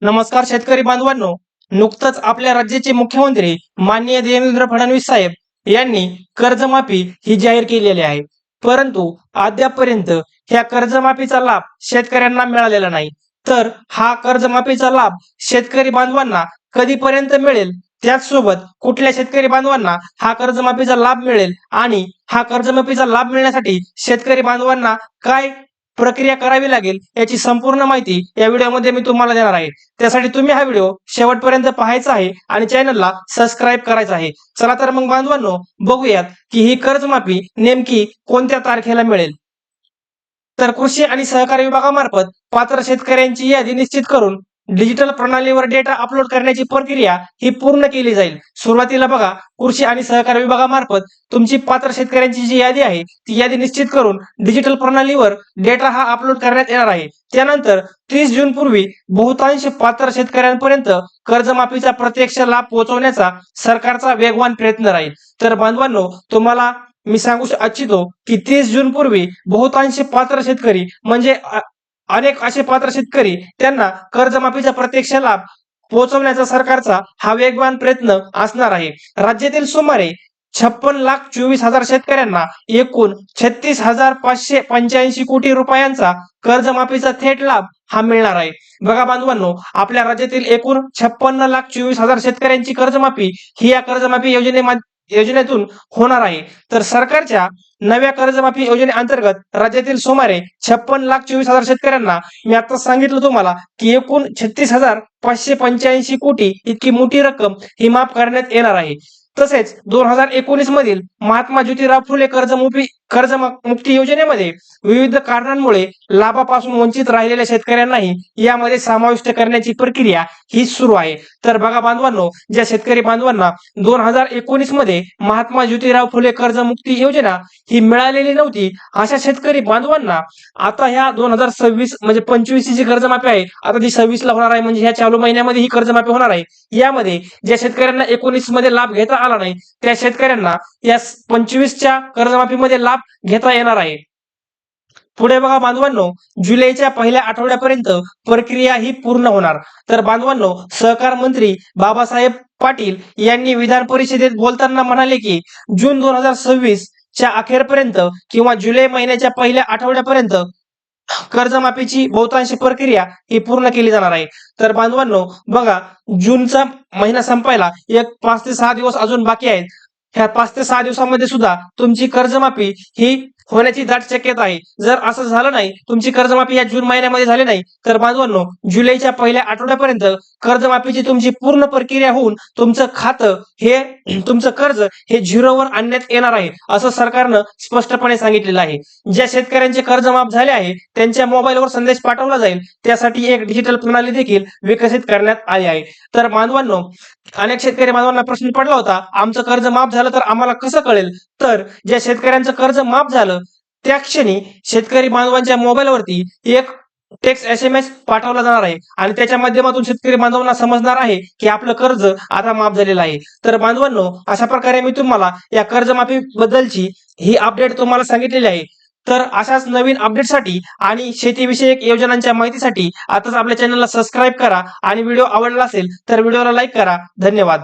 नमस्कार शेतकरी बांधवांनो, नुकतंच आपल्या राज्याचे मुख्यमंत्री माननीय देवेंद्र फडणवीस साहेब यांनी कर्जमाफी ही जाहीर केलेली आहे. परंतु अद्यापपर्यंत ह्या कर्जमाफीचा लाभ शेतकऱ्यांना मिळालेला नाही. तर हा कर्जमाफीचा लाभ शेतकरी बांधवांना कधीपर्यंत मिळेल, त्याचसोबत कुठल्या शेतकरी बांधवांना हा कर्जमाफीचा लाभ मिळेल आणि हा कर्जमाफीचा लाभ मिळण्यासाठी शेतकरी बांधवांना काय प्रक्रिया करावी लागेल याची संपूर्ण माहिती या व्हिडिओमध्ये मी तुम्हाला देणार आहे. त्यासाठी तुम्ही हा व्हिडिओ शेवटपर्यंत पाहायचा आहे आणि चॅनलला सबस्क्राईब करायचं आहे. चला तर मग बांधवांनो, बघूयात की ही कर्जमाफी नेमकी कोणत्या तारखेला मिळेल. तर कृषी आणि सहकारी विभागामार्फत पात्र शेतकऱ्यांची यादी निश्चित करून डिजिटल प्रणालीवर डेटा अपलोड करण्याची प्रक्रिया ही पूर्ण केली जाईल. सुरुवातीला बघा, कृषी आणि सहकारी विभागामार्फत तुमची पात्र शेतकऱ्यांची जी यादी आहे ती यादी निश्चित करून डिजिटल प्रणालीवर डेटा हा अपलोड करण्यात येणार आहे. त्यानंतर 30 जून पूर्वी बहुतांश पात्र शेतकऱ्यांपर्यंत कर्जमाफीचा प्रत्यक्ष लाभ पोहोचवण्याचा सरकारचा वेगवान प्रयत्न राहील. तर बांधवांनो, तुम्हाला मी सांगू इच्छितो की 30 जून पूर्वी बहुतांश पात्र शेतकरी म्हणजे अनेक असे पात्र शेतकरी त्यांना कर्जमाफीचा प्रत्यक्ष लाभ पोहोचवण्याचा सरकारचा हा वेगवान प्रयत्न असणार आहे. राज्यातील सुमारे 56,24,000 शेतकऱ्यांना एकूण 36,585 कोटी रुपयांचा कर्जमाफीचा थेट लाभ हा मिळणार आहे. बघा बांधवांनो, आपल्या राज्यातील एकूण 56,24,000 शेतकऱ्यांची कर्जमाफी ही या कर्जमाफी योजनेतून होणार आहे. तर सरकारच्या नव्या कर्जमाफी योजनेअंतर्गत राज्यातील सुमारे 56,24,000 शेतकऱ्यांना मी आता सांगितलं तुम्हाला की एकूण 36,585 कोटी इतकी मोठी रक्कम ही माफ करण्यात येणार आहे. तसेच 2019 मधील महात्मा ज्योतिराव फुले कर्जमुक्ती योजनेमध्ये विविध कारणांमुळे लाभापासून वंचित राहिलेल्या शेतकऱ्यांनाही यामध्ये समाविष्ट करण्याची प्रक्रिया ही सुरू आहे. तर बघा बांधवांनो, ज्या शेतकरी बांधवांना 2019 मध्ये महात्मा ज्योतिराव फुले कर्जमुक्ती योजना ही मिळालेली नव्हती, अशा शेतकरी बांधवांना आता ह्या 2026 म्हणजे 25 ची कर्जमाफी आहे, आता ती 26 ला होणार आहे. म्हणजे ह्या चालू महिन्यामध्ये ही कर्जमाफी होणार आहे. यामध्ये ज्या शेतकऱ्यांना 19 मध्ये लाभ घेता आला नाही त्या शेतकऱ्यांना या 25च्या कर्जमाफीमध्ये लाभ घेता येणार आहे. पुढे बघा बांधवांनो, जुलैच्या पहिल्या आठवड्यापर्यंत प्रक्रिया ही पूर्ण होणार. तर बांधवांनो, सहकार मंत्री बाबासाहेब पाटील यांनी विधान परिषदेत बोलताना म्हणाले की जून 2026 च्या अखेरपर्यंत किंवा जुलै महिन्याच्या पहिल्या आठवड्यापर्यंत कर्जमाफीची बहुतांश प्रक्रिया ही पूर्ण केली जाणार आहे. तर बांधवांनो बघा, जूनचा महिना संपायला एक 5 ते 6 दिवस अजून बाकी आहेत. ह्या 5 ते 6 दिवसामध्ये सुद्धा तुमची कर्जमाफी ही होण्याची दाट शक्यता आहे. जर असं झालं नाही, तुमची कर्जमाफी या जून महिन्यामध्ये झाली नाही, तर बांधवांनो जुलैच्या पहिल्या आठवड्यापर्यंत कर्जमाफीची तुमची पूर्ण प्रक्रिया होऊन तुमचं खातं हे तुमचं कर्ज हे झिरोवर आणण्यात येणार आहे, असं सरकारनं स्पष्टपणे सांगितलेलं आहे. ज्या शेतकऱ्यांचे कर्ज माफ झाले आहे त्यांच्या मोबाईलवर संदेश पाठवला जाईल, त्यासाठी एक डिजिटल प्रणाली देखील विकसित करण्यात आली आहे. तर बांधवांनो, अनेक शेतकरी बांधवांना प्रश्न पडला होता, आमचं कर्ज माफ झालं तर आम्हाला कसं कळेल? तर ज्या शेतकऱ्यांचं कर्ज माफ झालं त्या क्षणी शेतकरी बांधवांच्या मोबाईलवरती एक टेक्स्ट SMS पाठवला जाणार आहे आणि त्याच्या माध्यमातून शेतकरी बांधवांना समजणार आहे की आपलं कर्ज आता माफ झालेलं आहे. तर बांधवांनो, अशा प्रकारे मी तुम्हाला या कर्जमाफी बद्दलची ही अपडेट तुम्हाला सांगितलेली आहे. तर अशाच नवीन अपडेटसाठी आणि शेतीविषयक योजनांच्या माहितीसाठी आताच आपल्या चॅनलला सबस्क्राईब करा आणि व्हिडिओ आवडला असेल तर व्हिडिओला लाईक करा. धन्यवाद.